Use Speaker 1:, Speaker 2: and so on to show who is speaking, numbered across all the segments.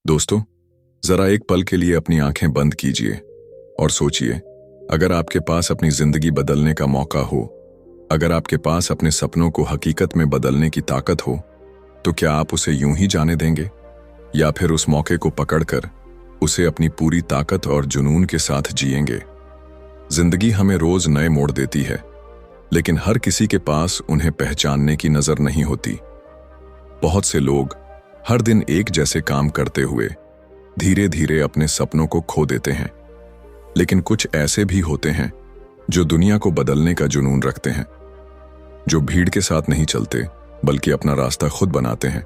Speaker 1: दोस्तों, जरा एक पल के लिए अपनी आंखें बंद कीजिए और सोचिए, अगर आपके पास अपनी जिंदगी बदलने का मौका हो, अगर आपके पास अपने सपनों को हकीकत में बदलने की ताकत हो, तो क्या आप उसे यूं ही जाने देंगे या फिर उस मौके को पकड़कर उसे अपनी पूरी ताकत और जुनून के साथ जिएंगे? जिंदगी हमें रोज नए मोड़ देती है, लेकिन हर किसी के पास उन्हें पहचानने की नजर नहीं होती। बहुत से लोग हर दिन एक जैसे काम करते हुए धीरे धीरे अपने सपनों को खो देते हैं, लेकिन कुछ ऐसे भी होते हैं जो दुनिया को बदलने का जुनून रखते हैं, जो भीड़ के साथ नहीं चलते बल्कि अपना रास्ता खुद बनाते हैं,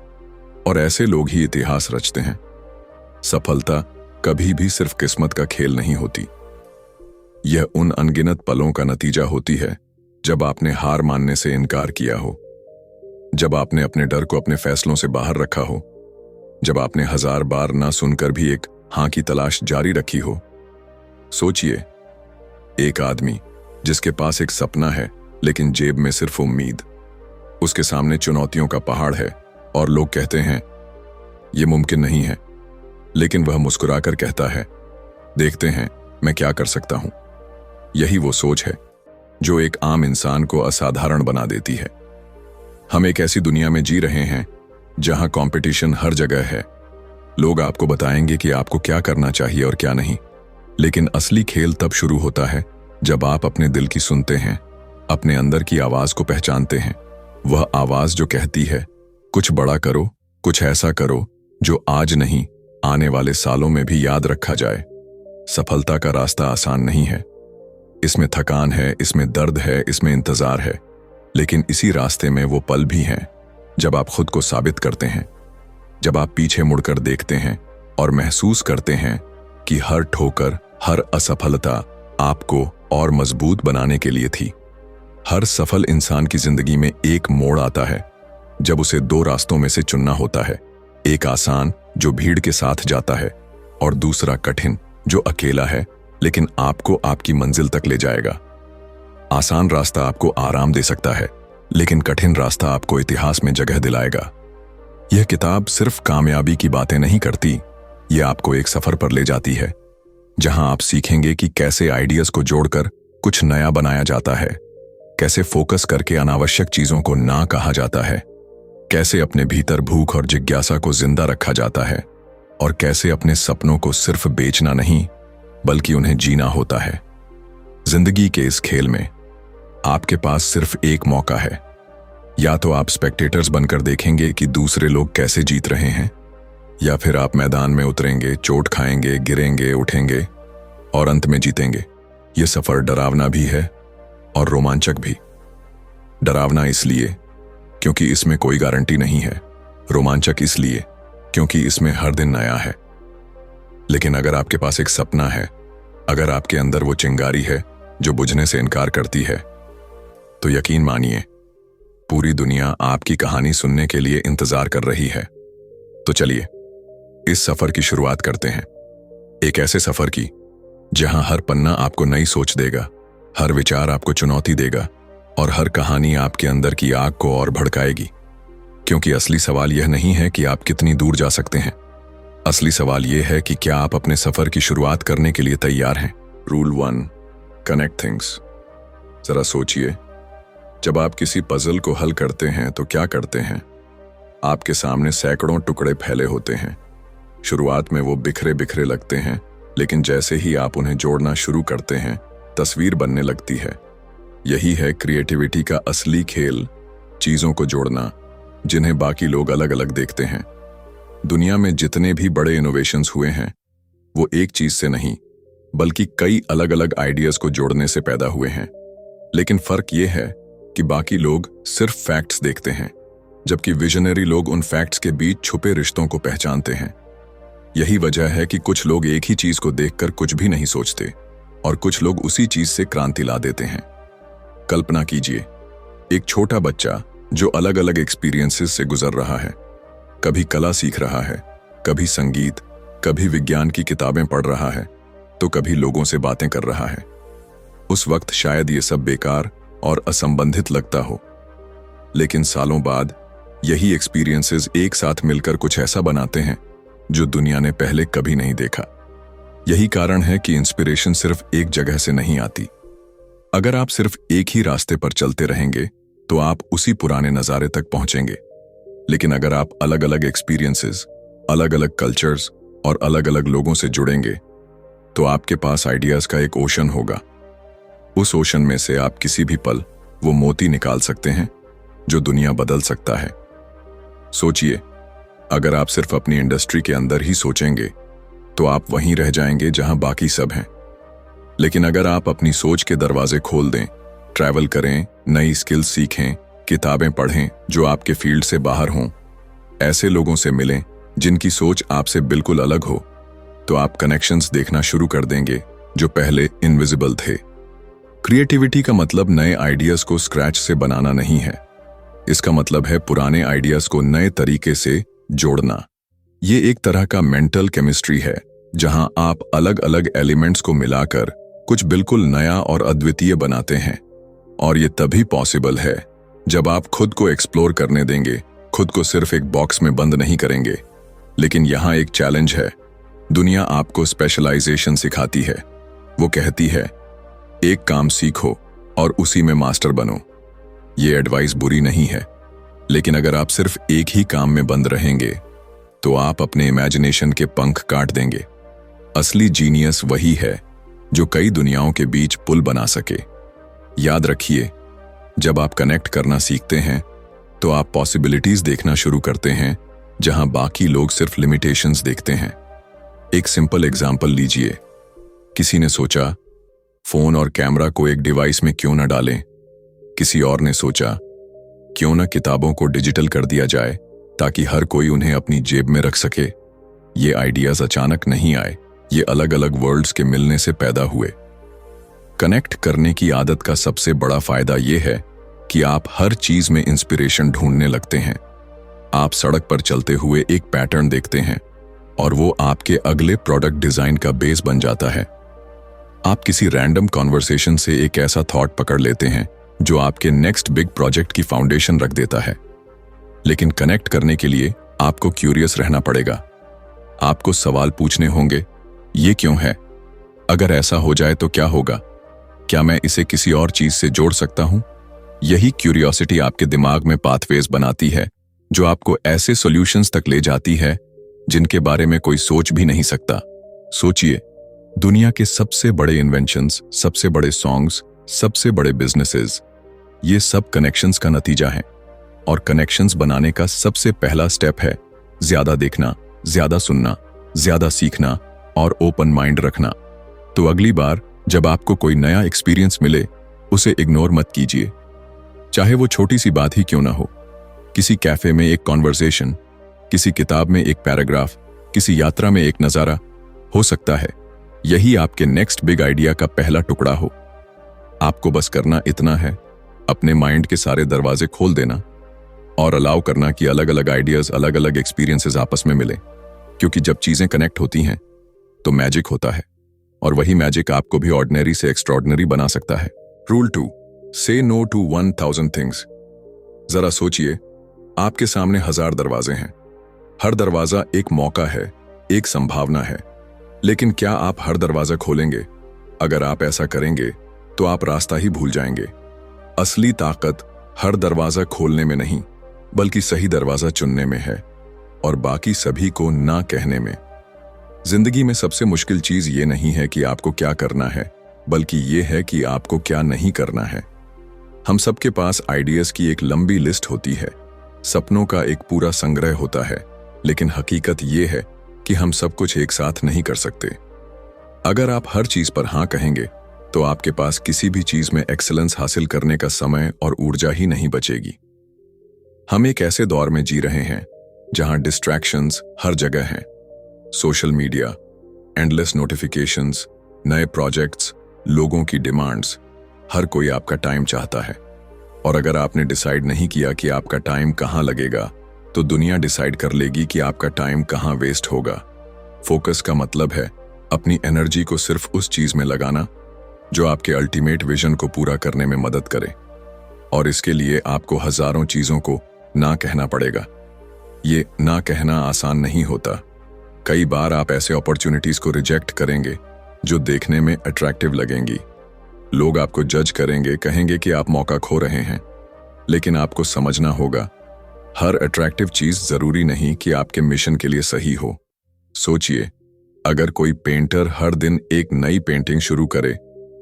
Speaker 1: और ऐसे लोग ही इतिहास रचते हैं। सफलता कभी भी सिर्फ किस्मत का खेल नहीं होती। यह उन अनगिनत पलों का नतीजा होती है जब आपने हार मानने से इनकार किया हो, जब आपने अपने डर को अपने फैसलों से बाहर रखा हो, जब आपने 1000 बार ना सुनकर भी एक हां की तलाश जारी रखी हो। सोचिए, एक आदमी जिसके पास एक सपना है लेकिन जेब में सिर्फ उम्मीद, उसके सामने चुनौतियों का पहाड़ है और लोग कहते हैं यह मुमकिन नहीं है, लेकिन वह मुस्कुराकर कहता है, देखते हैं मैं क्या कर सकता हूं। यही वो सोच है जो एक आम इंसान को असाधारण बना देती है। हम एक ऐसी दुनिया में जी रहे हैं जहां कंपटीशन हर जगह है। लोग आपको बताएंगे कि आपको क्या करना चाहिए और क्या नहीं, लेकिन असली खेल तब शुरू होता है जब आप अपने दिल की सुनते हैं, अपने अंदर की आवाज को पहचानते हैं। वह आवाज जो कहती है, कुछ बड़ा करो, कुछ ऐसा करो जो आज नहीं आने वाले सालों में भी याद रखा जाए। सफलता का रास्ता आसान नहीं है। इसमें थकान है, इसमें दर्द है, इसमें इंतजार है, लेकिन इसी रास्ते में वो पल भी हैं जब आप खुद को साबित करते हैं, जब आप पीछे मुड़कर देखते हैं और महसूस करते हैं कि हर ठोकर, हर असफलता आपको और मजबूत बनाने के लिए थी। हर सफल इंसान की जिंदगी में एक मोड़ आता है जब उसे 2 रास्तों में से चुनना होता है, एक आसान जो भीड़ के साथ जाता है और दूसरा कठिन जो अकेला है लेकिन आपको आपकी मंजिल तक ले जाएगा। आसान रास्ता आपको आराम दे सकता है, लेकिन कठिन रास्ता आपको इतिहास में जगह दिलाएगा। यह किताब सिर्फ कामयाबी की बातें नहीं करती, यह आपको एक सफर पर ले जाती है जहां आप सीखेंगे कि कैसे आइडियाज को जोड़कर कुछ नया बनाया जाता है, कैसे फोकस करके अनावश्यक चीजों को ना कहा जाता है, कैसे अपने भीतर भूख और जिज्ञासा को जिंदा रखा जाता है, और कैसे अपने सपनों को सिर्फ बेचना नहीं बल्कि उन्हें जीना होता है। जिंदगी के इस खेल में आपके पास सिर्फ एक मौका है। या तो आप स्पेक्टेटर्स बनकर देखेंगे कि दूसरे लोग कैसे जीत रहे हैं, या फिर आप मैदान में उतरेंगे, चोट खाएंगे, गिरेंगे, उठेंगे और अंत में जीतेंगे। यह सफर डरावना भी है और रोमांचक भी। डरावना इसलिए क्योंकि इसमें कोई गारंटी नहीं है, रोमांचक इसलिए क्योंकि इसमें हर दिन नया है। लेकिन अगर आपके पास एक सपना है, अगर आपके अंदर वो चिंगारी है जो बुझने से इनकार करती है, तो यकीन मानिए पूरी दुनिया आपकी कहानी सुनने के लिए इंतजार कर रही है। तो चलिए इस सफर की शुरुआत करते हैं, एक ऐसे सफर की जहां हर पन्ना आपको नई सोच देगा, हर विचार आपको चुनौती देगा और हर कहानी आपके अंदर की आग को और भड़काएगी। क्योंकि असली सवाल यह नहीं है कि आप कितनी दूर जा सकते हैं, असली सवाल यह है कि क्या आप अपने सफर की शुरुआत करने के लिए तैयार हैं। Rule 1, connect things. जरा सोचिए, जब आप किसी पजल को हल करते हैं तो क्या करते हैं? आपके सामने सैकड़ों टुकड़े फैले होते हैं। शुरुआत में वो बिखरे बिखरे लगते हैं, लेकिन जैसे ही आप उन्हें जोड़ना शुरू करते हैं, तस्वीर बनने लगती है। यही है क्रिएटिविटी का असली खेल, चीजों को जोड़ना जिन्हें बाकी लोग अलग अलग देखते हैं। दुनिया में जितने भी बड़े इनोवेशंस हुए हैं, वो एक चीज से नहीं बल्कि कई अलग अलग आइडियाज को जोड़ने से पैदा हुए हैं। लेकिन फर्क ये है कि बाकी लोग सिर्फ फैक्ट्स देखते हैं, जबकि विजनरी लोग उन फैक्ट्स के बीच छुपे रिश्तों को पहचानते हैं। यही वजह है कि कुछ लोग एक ही चीज को देखकर कुछ भी नहीं सोचते और कुछ लोग उसी चीज से क्रांति ला देते हैं। कल्पना कीजिए, एक छोटा बच्चा जो अलग अलग एक्सपीरियंसेस से गुजर रहा है, कभी कला सीख रहा है, कभी संगीत, कभी विज्ञान की किताबें पढ़ रहा है, तो कभी लोगों से बातें कर रहा है। उस वक्त शायद ये सब बेकार और असंबंधित लगता हो, लेकिन सालों बाद यही एक्सपीरियंसेस एक साथ मिलकर कुछ ऐसा बनाते हैं जो दुनिया ने पहले कभी नहीं देखा। यही कारण है कि इंस्पिरेशन सिर्फ एक जगह से नहीं आती। अगर आप सिर्फ एक ही रास्ते पर चलते रहेंगे तो आप उसी पुराने नज़ारे तक पहुंचेंगे। लेकिन अगर आप अलग अलग एक्सपीरियंसेस, अलग अलग कल्चर्स और अलग अलग लोगों से जुड़ेंगे तो आपके पास आइडियाज का एक ओशन होगा। उस ओशन में से आप किसी भी पल वो मोती निकाल सकते हैं जो दुनिया बदल सकता है। सोचिए, अगर आप सिर्फ अपनी इंडस्ट्री के अंदर ही सोचेंगे तो आप वहीं रह जाएंगे जहां बाकी सब हैं। लेकिन अगर आप अपनी सोच के दरवाजे खोल दें, ट्रैवल करें, नई स्किल्स सीखें, किताबें पढ़ें जो आपके फील्ड से बाहर हों, ऐसे लोगों से मिलें जिनकी सोच आपसे बिल्कुल अलग हो, तो आप कनेक्शंस देखना शुरू कर देंगे जो पहले इनविजिबल थे। क्रिएटिविटी का मतलब नए आइडियाज को स्क्रैच से बनाना नहीं है। इसका मतलब है पुराने आइडियाज को नए तरीके से जोड़ना। ये एक तरह का मेंटल केमिस्ट्री है जहां आप अलग अलग एलिमेंट्स को मिलाकर कुछ बिल्कुल नया और अद्वितीय बनाते हैं। और ये तभी पॉसिबल है जब आप खुद को एक्सप्लोर करने देंगे, खुद को सिर्फ एक बॉक्स में बंद नहीं करेंगे। लेकिन यहां एक चैलेंज है। दुनिया आपको स्पेशलाइजेशन सिखाती है। वो कहती है, एक काम सीखो और उसी में मास्टर बनो। ये एडवाइस बुरी नहीं है, लेकिन अगर आप सिर्फ एक ही काम में बंद रहेंगे तो आप अपने इमेजिनेशन के पंख काट देंगे। असली जीनियस वही है जो कई दुनियाओं के बीच पुल बना सके। याद रखिए, जब आप कनेक्ट करना सीखते हैं तो आप पॉसिबिलिटीज देखना शुरू करते हैं जहां बाकी लोग सिर्फ लिमिटेशंस देखते हैं। एक सिंपल एग्जाम्पल लीजिए। किसी ने सोचा, फोन और कैमरा को एक डिवाइस में क्यों न डालें। किसी और ने सोचा, क्यों न किताबों को डिजिटल कर दिया जाए ताकि हर कोई उन्हें अपनी जेब में रख सके। ये आइडियाज अचानक नहीं आए, ये अलग अलग वर्ल्ड्स के मिलने से पैदा हुए। कनेक्ट करने की आदत का सबसे बड़ा फायदा यह है कि आप हर चीज में इंस्पिरेशन ढूंढने लगते हैं। आप सड़क पर चलते हुए एक पैटर्न देखते हैं और वो आपके अगले प्रोडक्ट डिजाइन का बेस बन जाता है। आप किसी रैंडम कॉन्वर्सेशन से एक ऐसा थॉट पकड़ लेते हैं जो आपके नेक्स्ट बिग प्रोजेक्ट की फाउंडेशन रख देता है। लेकिन कनेक्ट करने के लिए आपको क्यूरियस रहना पड़ेगा। आपको सवाल पूछने होंगे, ये क्यों है? अगर ऐसा हो जाए तो क्या होगा? क्या मैं इसे किसी और चीज से जोड़ सकता हूं? यही क्यूरियोसिटी आपके दिमाग में पाथवेज बनाती है जो आपको ऐसे सॉल्यूशंस तक ले जाती है जिनके बारे में कोई सोच भी नहीं सकता। सोचिए, दुनिया के सबसे बड़े इन्वेंशंस, सबसे बड़े सॉन्ग्स, सबसे बड़े बिजनेसेस, ये सब कनेक्शंस का नतीजा है। और कनेक्शंस बनाने का सबसे पहला स्टेप है ज्यादा देखना, ज्यादा सुनना, ज्यादा सीखना और ओपन माइंड रखना। तो अगली बार जब आपको कोई नया एक्सपीरियंस मिले, उसे इग्नोर मत कीजिए। चाहे वो छोटी सी बात ही क्यों ना हो, किसी कैफे में एक कॉन्वर्सेशन, किसी किताब में एक पैराग्राफ, किसी यात्रा में एक नजारा, हो सकता है यही आपके नेक्स्ट बिग आइडिया का पहला टुकड़ा हो। आपको बस करना इतना है, अपने माइंड के सारे दरवाजे खोल देना और अलाउ करना कि अलग अलग आइडियाज, अलग अलग एक्सपीरियंसेस आपस में मिले। क्योंकि जब चीजें कनेक्ट होती हैं तो मैजिक होता है, और वही मैजिक आपको भी ऑर्डिनरी से एक्स्ट्रॉर्डिनरी बना सकता है। रूल 2, से नो टू 1000 थिंग्स। जरा सोचिए, आपके सामने 1000 दरवाजे हैं। हर दरवाजा एक मौका है, एक संभावना है। लेकिन क्या आप हर दरवाजा खोलेंगे? अगर आप ऐसा करेंगे तो आप रास्ता ही भूल जाएंगे। असली ताकत हर दरवाजा खोलने में नहीं, बल्कि सही दरवाजा चुनने में है, और बाकी सभी को ना कहने में। जिंदगी में सबसे मुश्किल चीज ये नहीं है कि आपको क्या करना है, बल्कि ये है कि आपको क्या नहीं करना है। हम सबके पास आइडियाज की एक लंबी लिस्ट होती है, सपनों का एक पूरा संग्रह होता है, लेकिन हकीकत ये है कि हम सब कुछ एक साथ नहीं कर सकते। अगर आप हर चीज पर हाँ कहेंगे तो आपके पास किसी भी चीज में एक्सेलेंस हासिल करने का समय और ऊर्जा ही नहीं बचेगी। हम एक ऐसे दौर में जी रहे हैं जहां डिस्ट्रैक्शंस हर जगह हैं। सोशल मीडिया, एंडलेस नोटिफिकेशंस, नए प्रोजेक्ट्स, लोगों की डिमांड्स, हर कोई आपका टाइम चाहता है। और अगर आपने डिसाइड नहीं किया कि आपका टाइम कहाँ लगेगा, तो दुनिया डिसाइड कर लेगी कि आपका टाइम कहाँ वेस्ट होगा। फोकस का मतलब है अपनी एनर्जी को सिर्फ उस चीज में लगाना जो आपके अल्टीमेट विजन को पूरा करने में मदद करे। और इसके लिए आपको हजारों चीजों को ना कहना पड़ेगा। ये ना कहना आसान नहीं होता, कई बार आप ऐसे अपॉर्चुनिटीज को रिजेक्ट करेंगे जो देखने में अट्रैक्टिव लगेंगी। लोग आपको जज करेंगे, कहेंगे कि आप मौका खो रहे हैं। लेकिन आपको समझना होगा, हर अट्रैक्टिव चीज जरूरी नहीं कि आपके मिशन के लिए सही हो। सोचिए, अगर कोई पेंटर हर दिन एक नई पेंटिंग शुरू करे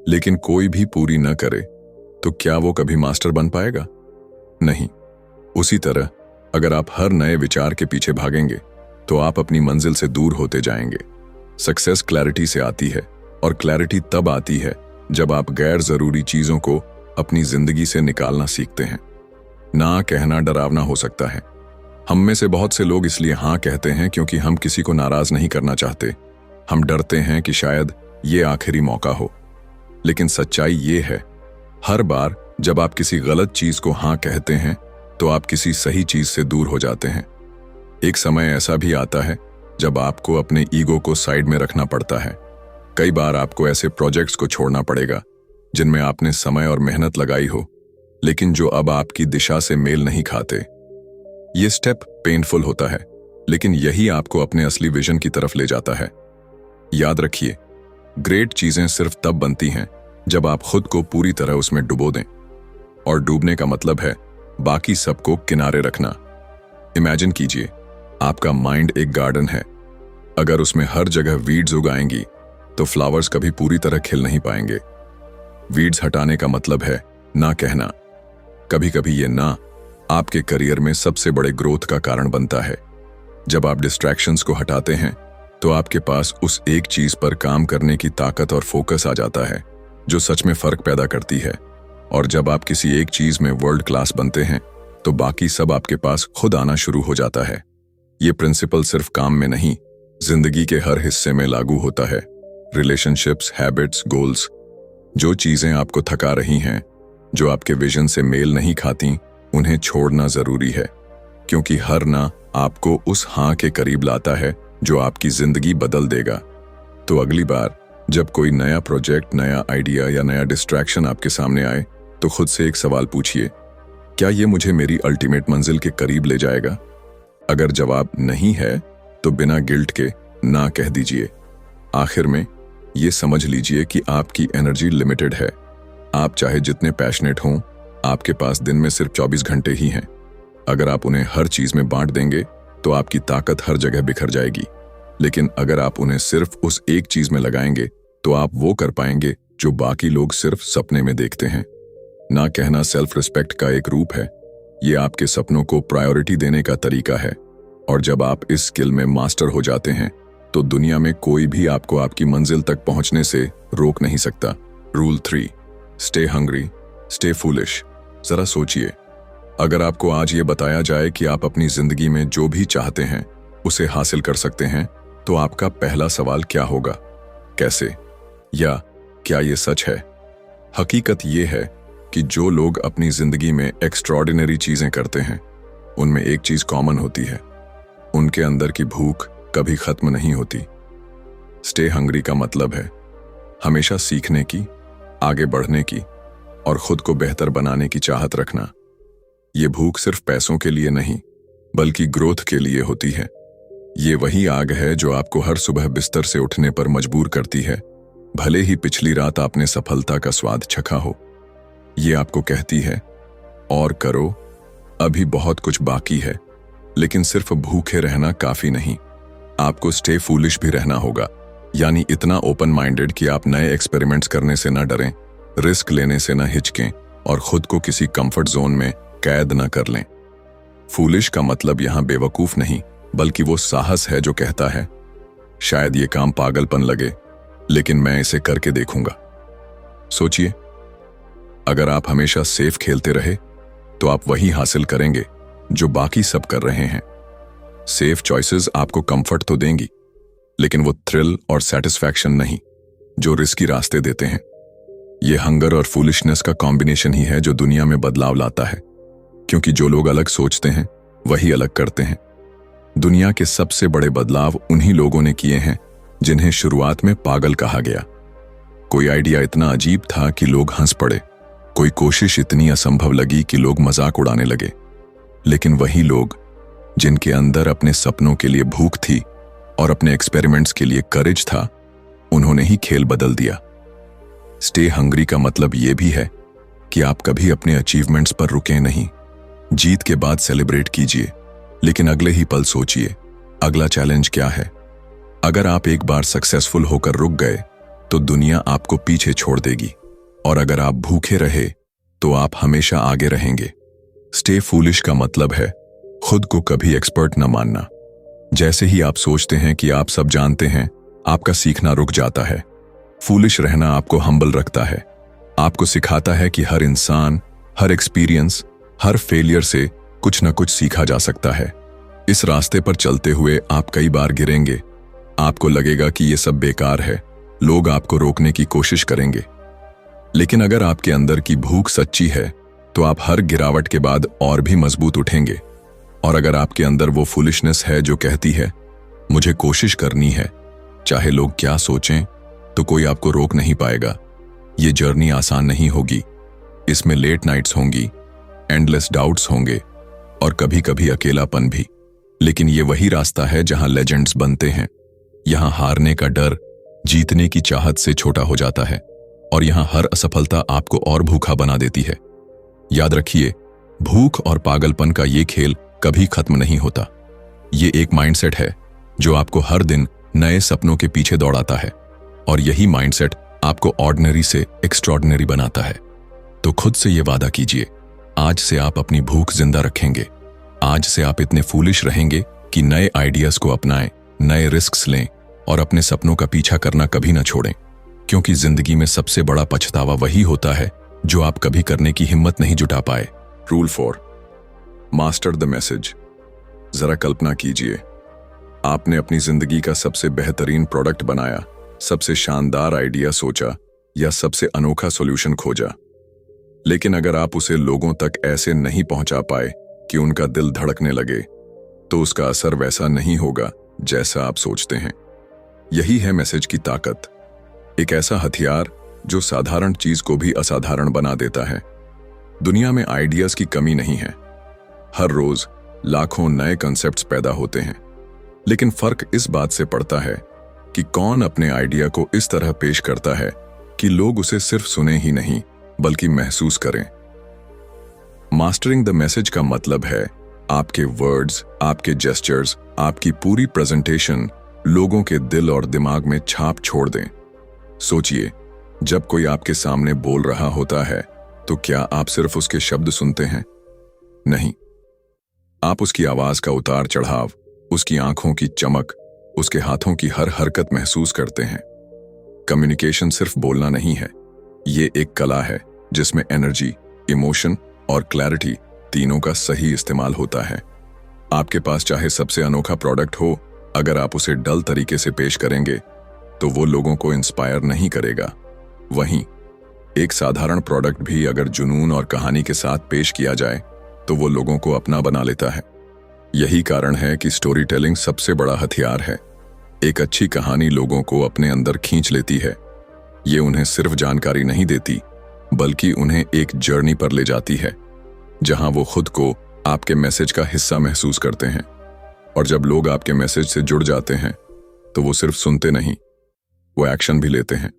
Speaker 1: लेकिन कोई भी पूरी न करे, तो क्या वो कभी मास्टर बन पाएगा? नहीं। उसी तरह अगर आप हर नए विचार के पीछे भागेंगे तो आप अपनी मंजिल से दूर होते जाएंगे। सक्सेस क्लैरिटी से आती है, और क्लैरिटी तब आती है जब आप गैर जरूरी चीजों को अपनी जिंदगी से निकालना सीखते हैं। ना कहना डरावना हो सकता है। हम में से बहुत से लोग इसलिए हाँ कहते हैं क्योंकि हम किसी को नाराज नहीं करना चाहते। हम डरते हैं कि शायद ये आखिरी मौका हो। लेकिन सच्चाई ये है, हर बार जब आप किसी गलत चीज को हाँ कहते हैं तो आप किसी सही चीज से दूर हो जाते हैं। एक समय ऐसा भी आता है जब आपको अपने ईगो को साइड में रखना पड़ता है। कई बार आपको ऐसे प्रोजेक्ट्स को छोड़ना पड़ेगा जिनमें आपने समय और मेहनत लगाई हो, लेकिन जो अब आपकी दिशा से मेल नहीं खाते। ये स्टेप पेनफुल होता है, लेकिन यही आपको अपने असली विजन की तरफ ले जाता है। याद रखिए, ग्रेट चीजें सिर्फ तब बनती हैं जब आप खुद को पूरी तरह उसमें डुबो दें। और डूबने का मतलब है बाकी सबको किनारे रखना। इमेजिन कीजिए, आपका माइंड एक गार्डन है। अगर उसमें हर जगह वीड्स उगाएंगी तो फ्लावर्स कभी पूरी तरह खिल नहीं पाएंगे। वीड्स हटाने का मतलब है ना कहना। कभी कभी ये ना आपके करियर में सबसे बड़े ग्रोथ का कारण बनता है। जब आप डिस्ट्रैक्शंस को हटाते हैं तो आपके पास उस एक चीज पर काम करने की ताकत और फोकस आ जाता है जो सच में फर्क पैदा करती है। और जब आप किसी एक चीज में वर्ल्ड क्लास बनते हैं तो बाकी सब आपके पास खुद आना शुरू हो जाता है। ये प्रिंसिपल सिर्फ काम में नहीं, जिंदगी के हर हिस्से में लागू होता है। Relationships, habits, goals. जो चीजें आपको थका रही हैं, जो आपके विजन से मेल नहीं खाती, उन्हें छोड़ना जरूरी है, क्योंकि हर ना आपको उस हाँ के करीब लाता है जो आपकी जिंदगी बदल देगा। तो अगली बार जब कोई नया प्रोजेक्ट, नया आइडिया या नया डिस्ट्रैक्शन आपके सामने आए तो खुद से एक सवाल पूछिए, क्या ये मुझे मेरी अल्टीमेट मंजिल के करीब ले जाएगा? अगर जवाब नहीं है तो बिना गिल्ट के ना कह दीजिए। आखिर में ये समझ लीजिए कि आपकी एनर्जी लिमिटेड है। आप चाहे जितने पैशनेट हों, आपके पास दिन में सिर्फ 24 घंटे ही हैं। अगर आप उन्हें हर चीज में बांट देंगे तो आपकी ताकत हर जगह बिखर जाएगी। लेकिन अगर आप उन्हें सिर्फ उस एक चीज में लगाएंगे तो आप वो कर पाएंगे जो बाकी लोग सिर्फ सपने में देखते हैं। ना कहना सेल्फ रिस्पेक्ट का एक रूप है। ये आपके सपनों को प्रायोरिटी देने का तरीका है। और जब आप इस स्किल में मास्टर हो जाते हैं तो दुनिया में कोई भी आपको आपकी मंजिल तक पहुंचने से रोक नहीं सकता। Rule 3, stay hungry, stay foolish. जरा सोचिए, अगर आपको आज ये बताया जाए कि आप अपनी जिंदगी में जो भी चाहते हैं उसे हासिल कर सकते हैं, तो आपका पहला सवाल क्या होगा? कैसे? या क्या ये सच है? हकीकत ये है कि जो लोग अपनी जिंदगी में एक्स्ट्रॉर्डिनरी चीजें करते हैं, उनमें एक चीज कॉमन होती है, उनके अंदर की भूख कभी खत्म नहीं होती। स्टे हंग्री का मतलब है हमेशा सीखने की, आगे बढ़ने की और खुद को बेहतर बनाने की चाहत रखना। ये भूख सिर्फ पैसों के लिए नहीं, बल्कि ग्रोथ के लिए होती है। ये वही आग है जो आपको हर सुबह बिस्तर से उठने पर मजबूर करती है, भले ही पिछली रात आपने सफलता का स्वाद चखा हो। ये आपको कहती है, और करो, अभी बहुत कुछ बाकी है। लेकिन सिर्फ भूखे रहना काफी नहीं, आपको स्टे फूलिश भी रहना होगा। यानी इतना ओपन माइंडेड कि आप नए एक्सपेरिमेंट्स करने से न डरें, रिस्क लेने से न हिचकें और खुद को किसी कंफर्ट जोन में कैद न कर लें। फूलिश का मतलब यहां बेवकूफ नहीं, बल्कि वो साहस है जो कहता है, शायद ये काम पागलपन लगे, लेकिन मैं इसे करके देखूंगा। सोचिए, अगर आप हमेशा सेफ खेलते रहे तो आप वही हासिल करेंगे जो बाकी सब कर रहे हैं। सेफ चॉइसेस आपको कंफर्ट तो देंगी, लेकिन वो थ्रिल और सेटिस्फैक्शन नहीं जो रिस्की रास्ते देते हैं। ये हंगर और फूलिशनेस का कॉम्बिनेशन ही है जो दुनिया में बदलाव लाता है, क्योंकि जो लोग अलग सोचते हैं वही अलग करते हैं। दुनिया के सबसे बड़े बदलाव उन्हीं लोगों ने किए हैं जिन्हें शुरुआत में पागल कहा गया। कोई आइडिया इतना अजीब था कि लोग हंस पड़े, कोई कोशिश इतनी असंभव लगी कि लोग मजाक उड़ाने लगे। लेकिन वही लोग जिनके अंदर अपने सपनों के लिए भूख थी, और अपने एक्सपेरिमेंट्स के लिए करेज था, उन्होंने ही खेल बदल दिया। स्टे हंग्री का मतलब यह भी है कि आप कभी अपने अचीवमेंट्स पर रुके नहीं। जीत के बाद सेलिब्रेट कीजिए, लेकिन अगले ही पल सोचिए अगला चैलेंज क्या है। अगर आप एक बार सक्सेसफुल होकर रुक गए तो दुनिया आपको पीछे छोड़ देगी, और अगर आप भूखे रहे तो आप हमेशा आगे रहेंगे। स्टे फूलिश का मतलब है खुद को कभी एक्सपर्ट न मानना। जैसे ही आप सोचते हैं कि आप सब जानते हैं, आपका सीखना रुक जाता है। फूलिश रहना आपको हम्बल रखता है, आपको सिखाता है कि हर इंसान, हर एक्सपीरियंस, हर फेलियर से कुछ न कुछ सीखा जा सकता है। इस रास्ते पर चलते हुए आप कई बार गिरेंगे, आपको लगेगा कि ये सब बेकार है, लोग आपको रोकने की कोशिश करेंगे। लेकिन अगर आपके अंदर की भूख सच्ची है तो आप हर गिरावट के बाद और भी मजबूत उठेंगे। और अगर आपके अंदर वो फुलिशनेस है जो कहती है मुझे कोशिश करनी है, चाहे लोग क्या सोचें, तो कोई आपको रोक नहीं पाएगा। ये जर्नी आसान नहीं होगी, इसमें लेट नाइट्स होंगी, एंडलेस डाउट्स होंगे और कभी कभी अकेलापन भी। लेकिन ये वही रास्ता है जहां लेजेंड्स बनते हैं। यहां हारने का डर जीतने की चाहत से छोटा हो जाता है, और यहां हर असफलता आपको और भूखा बना देती है। याद रखिए, भूख और पागलपन का ये खेल कभी खत्म नहीं होता। ये एक माइंडसेट है जो आपको हर दिन नए सपनों के पीछे दौड़ाता है, और यही माइंडसेट आपको ऑर्डिनरी से एक्स्ट्रॉर्डिनरी बनाता है। तो खुद से ये वादा कीजिए, आज से आप अपनी भूख जिंदा रखेंगे। आज से आप इतने फूलिश रहेंगे कि नए आइडियाज को अपनाएं, नए रिस्क्स लें और अपने सपनों का पीछा करना कभी ना छोड़ें। क्योंकि जिंदगी में सबसे बड़ा पछतावा वही होता है जो आप कभी करने की हिम्मत नहीं जुटा पाए। Rule 4, master the message. जरा कल्पना कीजिए, आपने अपनी जिंदगी का सबसे बेहतरीन प्रोडक्ट बनाया, सबसे शानदार आइडिया सोचा या सबसे अनोखा सॉल्यूशन खोजा। लेकिन अगर आप उसे लोगों तक ऐसे नहीं पहुंचा पाए कि उनका दिल धड़कने लगे, तो उसका असर वैसा नहीं होगा जैसा आप सोचते हैं। यही है मैसेज की ताकत, एक ऐसा हथियार जो साधारण चीज को भी असाधारण बना देता है। दुनिया में आइडियाज की कमी नहीं है, हर रोज लाखों नए कॉन्सेप्ट्स पैदा होते हैं, लेकिन फर्क इस बात से पड़ता है कि कौन अपने आइडिया को इस तरह पेश करता है कि लोग उसे सिर्फ सुने ही नहीं बल्कि महसूस करें। मास्टरिंग द मैसेज का मतलब है आपके वर्ड्स, आपके जेस्चर्स, आपकी पूरी प्रेजेंटेशन लोगों के दिल और दिमाग में छाप छोड़ दें। सोचिए, जब कोई आपके सामने बोल रहा होता है तो क्या आप सिर्फ उसके शब्द सुनते हैं? नहीं, आप उसकी आवाज का उतार चढ़ाव, उसकी आंखों की चमक, उसके हाथों की हर हरकत महसूस करते हैं। कम्युनिकेशन सिर्फ बोलना नहीं है, ये एक कला है जिसमें एनर्जी, इमोशन और क्लैरिटी तीनों का सही इस्तेमाल होता है। आपके पास चाहे सबसे अनोखा प्रोडक्ट हो, अगर आप उसे डल तरीके से पेश करेंगे तो वो लोगों को इंस्पायर नहीं करेगा। वहीं एक साधारण प्रोडक्ट भी अगर जुनून और कहानी के साथ पेश किया जाए तो वो लोगों को अपना बना लेता है। यही कारण है कि स्टोरी टेलिंग सबसे बड़ा हथियार है। एक अच्छी कहानी लोगों को अपने अंदर खींच लेती है। ये उन्हें सिर्फ जानकारी नहीं देती, बल्कि उन्हें एक जर्नी पर ले जाती है जहां वो खुद को आपके मैसेज का हिस्सा महसूस करते हैं। और जब लोग आपके मैसेज से जुड़ जाते हैं तो वो सिर्फ सुनते नहीं, वो एक्शन भी लेते हैं।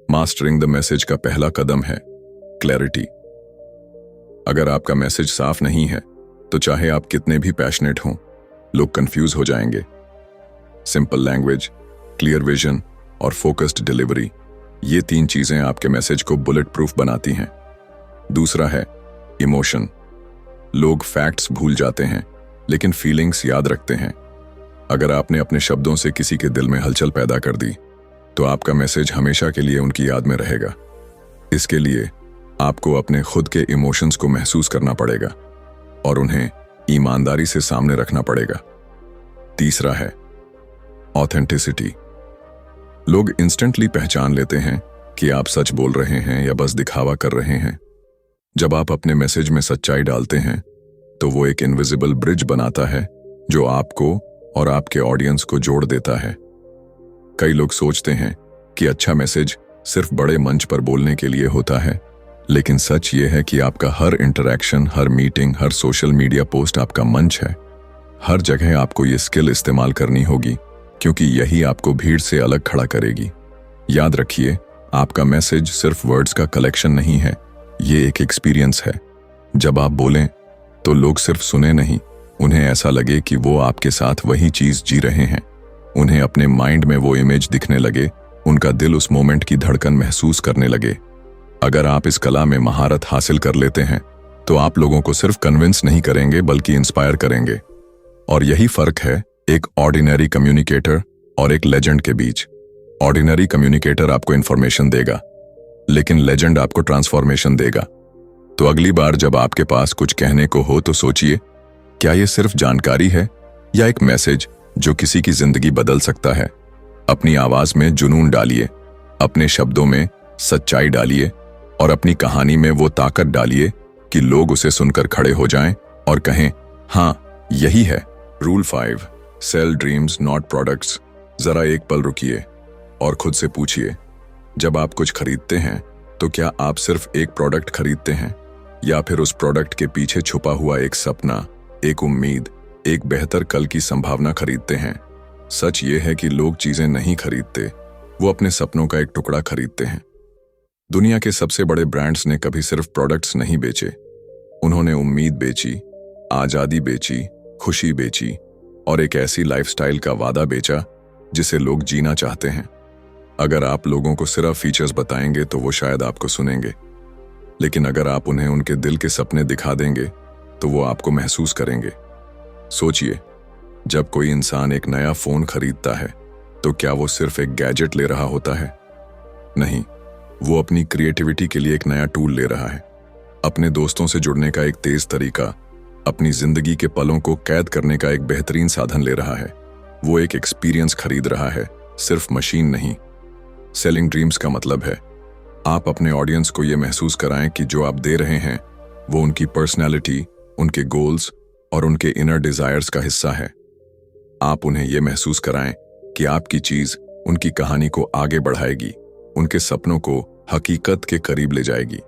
Speaker 1: मास्टरिंग द मैसेज का पहला कदम है क्लैरिटी। अगर आपका मैसेज साफ नहीं है तो चाहे आप कितने भी पैशनेट हों, लोग कंफ्यूज हो जाएंगे। सिंपल लैंग्वेज, क्लियर विजन और फोकस्ड डिलीवरी, ये तीन चीजें आपके मैसेज को बुलेट प्रूफ बनाती हैं। दूसरा है इमोशन। लोग फैक्ट्स भूल जाते हैं लेकिन फीलिंग्स याद रखते हैं। अगर आपने अपने शब्दों से किसी के दिल में हलचल पैदा कर दी तो आपका मैसेज हमेशा के लिए उनकी याद में रहेगा। इसके लिए आपको अपने खुद के इमोशंस को महसूस करना पड़ेगा और उन्हें ईमानदारी से सामने रखना पड़ेगा। तीसरा है ऑथेंटिसिटी। लोग इंस्टेंटली पहचान लेते हैं कि आप सच बोल रहे हैं या बस दिखावा कर रहे हैं। जब आप अपने मैसेज में सच्चाई डालते हैं तो वो एक इनविजिबल ब्रिज बनाता है जो आपको और आपके ऑडियंस को जोड़ देता है। कई लोग सोचते हैं कि अच्छा मैसेज सिर्फ बड़े मंच पर बोलने के लिए होता है, लेकिन सच ये है कि आपका हर इंटरैक्शन, हर मीटिंग, हर सोशल मीडिया पोस्ट आपका मंच है। हर जगह आपको ये स्किल इस्तेमाल करनी होगी, क्योंकि यही आपको भीड़ से अलग खड़ा करेगी। याद रखिए, आपका मैसेज सिर्फ वर्ड्स का कलेक्शन नहीं है, ये एक एक्सपीरियंस है। जब आप बोलें तो लोग सिर्फ सुने नहीं, उन्हें ऐसा लगे कि वो आपके साथ वही चीज जी रहे हैं। उन्हें अपने माइंड में वो इमेज दिखने लगे, उनका दिल उस मोमेंट की धड़कन महसूस करने लगे। अगर आप इस कला में महारत हासिल कर लेते हैं तो आप लोगों को सिर्फ कन्विंस नहीं करेंगे बल्कि इंस्पायर करेंगे। और यही फर्क है एक ऑर्डिनरी कम्युनिकेटर और एक लेजेंड के बीच। ऑर्डिनरी कम्युनिकेटर आपको इंफॉर्मेशन देगा, लेकिन लेजेंड आपको ट्रांसफॉर्मेशन देगा। तो अगली बार जब आपके पास कुछ कहने को हो तो सोचिए, क्या यह सिर्फ जानकारी है या एक मैसेज जो किसी की जिंदगी बदल सकता है। अपनी आवाज में जुनून डालिए, अपने शब्दों में सच्चाई डालिए और अपनी कहानी में वो ताकत डालिए कि लोग उसे सुनकर खड़े हो जाएं और कहें, हाँ यही है। Rule 5, sell dreams not products. जरा एक पल रुकिए और खुद से पूछिए, जब आप कुछ खरीदते हैं तो क्या आप सिर्फ एक प्रोडक्ट खरीदते हैं या फिर उस प्रोडक्ट के पीछे छुपा हुआ एक सपना, एक उम्मीद, एक बेहतर कल की संभावना खरीदते हैं। सच ये है कि लोग चीजें नहीं खरीदते, वो अपने सपनों का एक टुकड़ा खरीदते हैं। दुनिया के सबसे बड़े ब्रांड्स ने कभी सिर्फ प्रोडक्ट्स नहीं बेचे, उन्होंने उम्मीद बेची, आजादी बेची, खुशी बेची और एक ऐसी लाइफस्टाइल का वादा बेचा जिसे लोग जीना चाहते हैं। अगर आप लोगों को सिर्फ फीचर्स बताएंगे तो वो शायद आपको सुनेंगे, लेकिन अगर आप उन्हें उनके दिल के सपने दिखा देंगे तो वो आपको महसूस करेंगे। सोचिए, जब कोई इंसान एक नया फोन खरीदता है तो क्या वो सिर्फ एक गैजेट ले रहा होता है? नहीं, वो अपनी क्रिएटिविटी के लिए एक नया टूल ले रहा है, अपने दोस्तों से जुड़ने का एक तेज तरीका, अपनी जिंदगी के पलों को कैद करने का एक बेहतरीन साधन ले रहा है। वो एक एक्सपीरियंस खरीद रहा है, सिर्फ मशीन नहीं। सेलिंग ड्रीम्स का मतलब है आप अपने ऑडियंस को ये महसूस कराएं कि जो आप दे रहे हैं वो उनकी पर्सनैलिटी, उनके गोल्स और उनके इनर डिजायर्स का हिस्सा है। आप उन्हें ये महसूस कराएं कि आपकी चीज उनकी कहानी को आगे बढ़ाएगी, उनके सपनों को हकीकत के करीब ले जाएगी।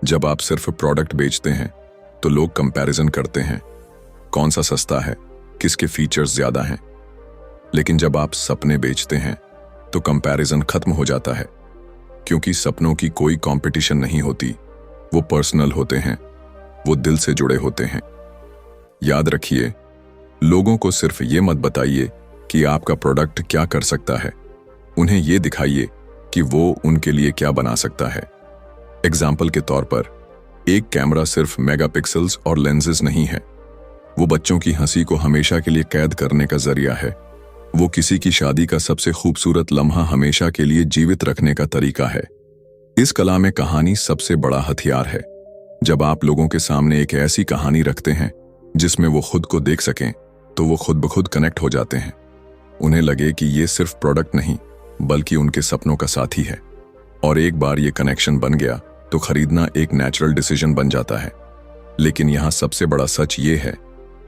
Speaker 1: जब आप सिर्फ प्रोडक्ट बेचते हैं तो लोग कंपैरिजन करते हैं, कौन सा सस्ता है, किसके फीचर्स ज्यादा हैं। लेकिन जब आप सपने बेचते हैं तो कंपैरिजन खत्म हो जाता है, क्योंकि सपनों की कोई कंपटीशन नहीं होती, वो पर्सनल होते हैं, वो दिल से जुड़े होते हैं। याद रखिए, लोगों को सिर्फ ये मत बताइए कि आपका प्रोडक्ट क्या कर सकता है, उन्हें ये दिखाइए कि वो उनके लिए क्या बना सकता है। एग्जाम्पल के तौर पर, एक कैमरा सिर्फ मेगापिक्सल्स और लेंसेज नहीं है, वो बच्चों की हंसी को हमेशा के लिए कैद करने का जरिया है। वो किसी की शादी का सबसे खूबसूरत लम्हा हमेशा के लिए जीवित रखने का तरीका है। इस कला में कहानी सबसे बड़ा हथियार है। जब आप लोगों के सामने एक ऐसी कहानी रखते हैं जिसमें वो खुद को देख सकें, तो वो खुद ब खुद कनेक्ट हो जाते हैं। उन्हें लगे कि ये सिर्फ प्रोडक्ट नहीं बल्कि उनके सपनों का साथी है। और एक बार ये कनेक्शन बन गया तो खरीदना एक नेचुरल डिसीजन बन जाता है। लेकिन यहाँ सबसे बड़ा सच ये है,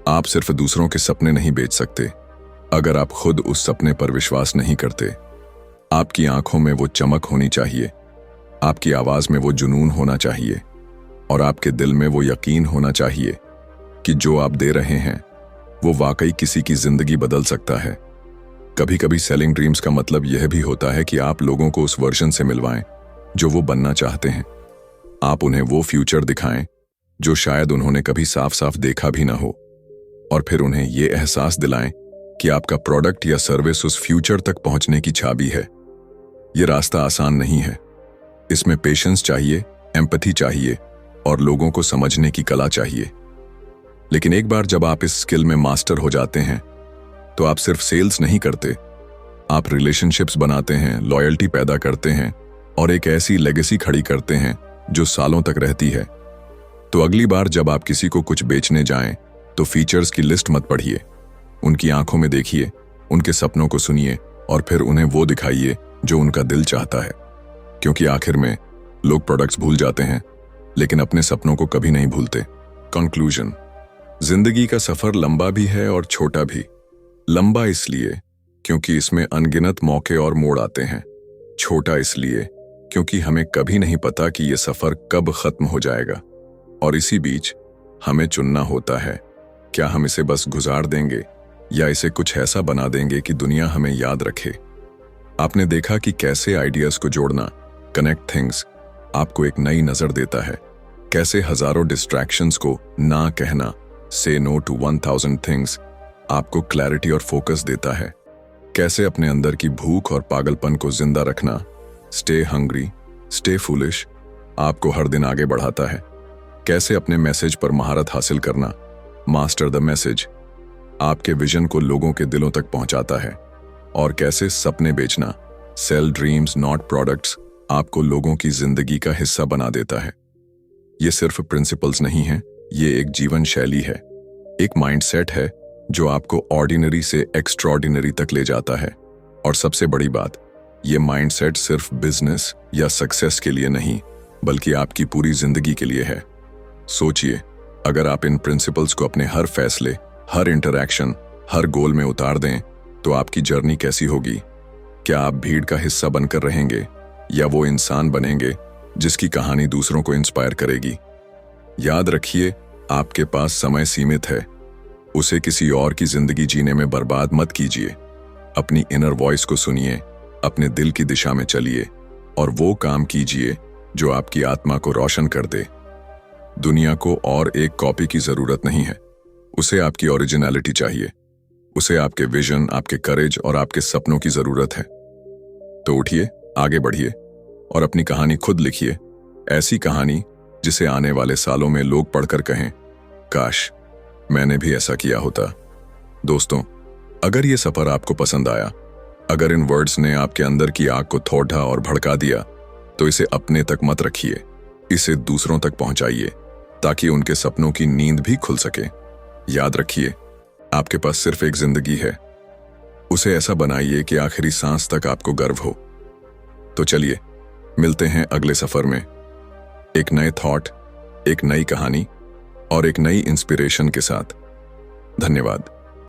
Speaker 1: आप सिर्फ दूसरों के सपने नहीं बेच सकते अगर आप खुद उस सपने पर विश्वास नहीं करते। आपकी आंखों में वो चमक होनी चाहिए, आपकी आवाज में वो जुनून होना चाहिए और आपके दिल में वो यकीन होना चाहिए कि जो आप दे रहे हैं वो वाकई किसी की जिंदगी बदल सकता है। कभी कभी सेलिंग ड्रीम्स का मतलब यह भी होता है कि आप लोगों को उस वर्जन से मिलवाएं जो वो बनना चाहते हैं। आप उन्हें वो फ्यूचर दिखाएं जो शायद उन्होंने कभी साफ साफ देखा भी ना हो, और फिर उन्हें ये एहसास दिलाएं कि आपका प्रोडक्ट या सर्विस उस फ्यूचर तक पहुंचने की चाबी है। ये रास्ता आसान नहीं है, इसमें पेशेंस चाहिए, एम्पैथी चाहिए और लोगों को समझने की कला चाहिए। लेकिन एक बार जब आप इस स्किल में मास्टर हो जाते हैं तो आप सिर्फ सेल्स नहीं करते, आप रिलेशनशिप्स बनाते हैं, लॉयल्टी पैदा करते हैं और एक ऐसी लेगेसी खड़ी करते हैं जो सालों तक रहती है। तो अगली बार जब आप किसी को कुछ बेचने जाएं तो फीचर्स की लिस्ट मत पढ़िए, उनकी आंखों में देखिए, उनके सपनों को सुनिए और फिर उन्हें वो दिखाइए जो उनका दिल चाहता है। क्योंकि आखिर में लोग प्रोडक्ट्स भूल जाते हैं लेकिन अपने सपनों को कभी नहीं भूलते। कंक्लूजन, जिंदगी का सफर लंबा भी है और छोटा भी। लंबा इसलिए क्योंकि इसमें अनगिनत मौके और मोड़ आते हैं, छोटा इसलिए क्योंकि हमें कभी नहीं पता कि यह सफर कब खत्म हो जाएगा। और इसी बीच हमें चुनना होता है क्या हम इसे बस गुजार देंगे या इसे कुछ ऐसा बना देंगे कि दुनिया हमें याद रखे? आपने देखा कि कैसे आइडियाज को जोड़ना, कनेक्ट थिंग्स, आपको एक नई नजर देता है। कैसे हजारों डिस्ट्रैक्शंस को ना कहना, से नो टू 1000 थिंग्स, आपको क्लैरिटी और फोकस देता है। कैसे अपने अंदर की भूख और पागलपन को जिंदा रखना, स्टे हंग्री, स्टे फूलिश, आपको हर दिन आगे बढ़ाता है। कैसे अपने मैसेज पर महारत हासिल करना, मास्टर द मैसेज, आपके विजन को लोगों के दिलों तक पहुंचाता है। और कैसे सपने बेचना, सेल ड्रीम्स नॉट प्रोडक्ट्स, आपको लोगों की जिंदगी का हिस्सा बना देता है। ये सिर्फ प्रिंसिपल्स नहीं है, ये एक जीवन शैली है, एक माइंडसेट है जो आपको ऑर्डिनरी से एक्स्ट्रॉर्डिनरी तक ले जाता है। और सबसे बड़ी बात, ये माइंडसेट सिर्फ बिजनेस या सक्सेस के लिए नहीं, बल्कि आपकी पूरी जिंदगी के लिए है। सोचिए, अगर आप इन प्रिंसिपल्स को अपने हर फैसले, हर इंटरैक्शन, हर गोल में उतार दें, तो आपकी जर्नी कैसी होगी? क्या आप भीड़ का हिस्सा बनकर रहेंगे या वो इंसान बनेंगे जिसकी कहानी दूसरों को इंस्पायर करेगी? याद रखिए, आपके पास समय सीमित है, उसे किसी और की जिंदगी जीने में बर्बाद मत कीजिए। अपनी इनर वॉइस को सुनिए, अपने दिल की दिशा में चलिए और वो काम कीजिए जो आपकी आत्मा को रोशन कर दे। दुनिया को और एक कॉपी की जरूरत नहीं है, उसे आपकी ओरिजिनलिटी चाहिए, उसे आपके विजन, आपके करेज और आपके सपनों की जरूरत है। तो उठिए, आगे बढ़िए और अपनी कहानी खुद लिखिए, ऐसी कहानी जिसे आने वाले सालों में लोग पढ़कर कहें, काश मैंने भी ऐसा किया होता। दोस्तों, अगर ये सफर आपको पसंद आया, अगर इन वर्ड्स ने आपके अंदर की आग को थोड़ा और भड़का दिया, तो इसे अपने तक मत रखिए, इसे दूसरों तक पहुंचाइए ताकि उनके सपनों की नींद भी खुल सके। याद रखिए, आपके पास सिर्फ एक जिंदगी है, उसे ऐसा बनाइए कि आखिरी सांस तक आपको गर्व हो। तो चलिए, मिलते हैं अगले सफर में, एक नए थॉट, एक नई कहानी और एक नई इंस्पिरेशन के साथ। धन्यवाद।